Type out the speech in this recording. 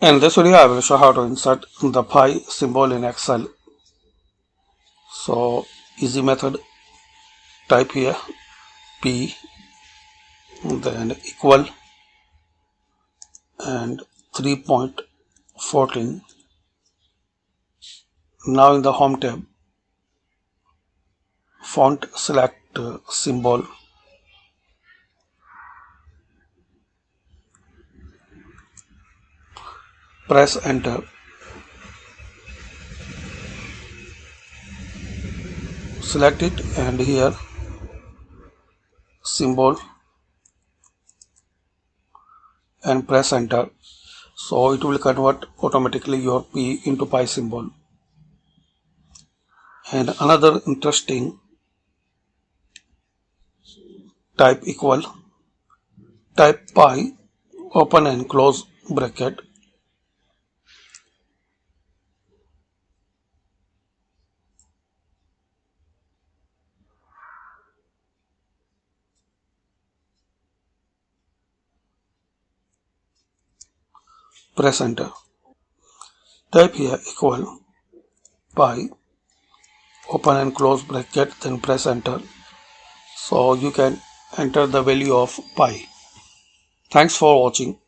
In this video, I will show how to insert the pi symbol in Excel. So, easy method, type here P, then equal and 3.14. Now in the Home tab, font select symbol, press enter. Select it and here symbol and press enter. So it will convert automatically your P into pi symbol. And another interesting, type equal, type pi, open and close bracket, press enter. Type here equal pi, open and close bracket, then press enter. So you can enter the value of pi. Thanks for watching.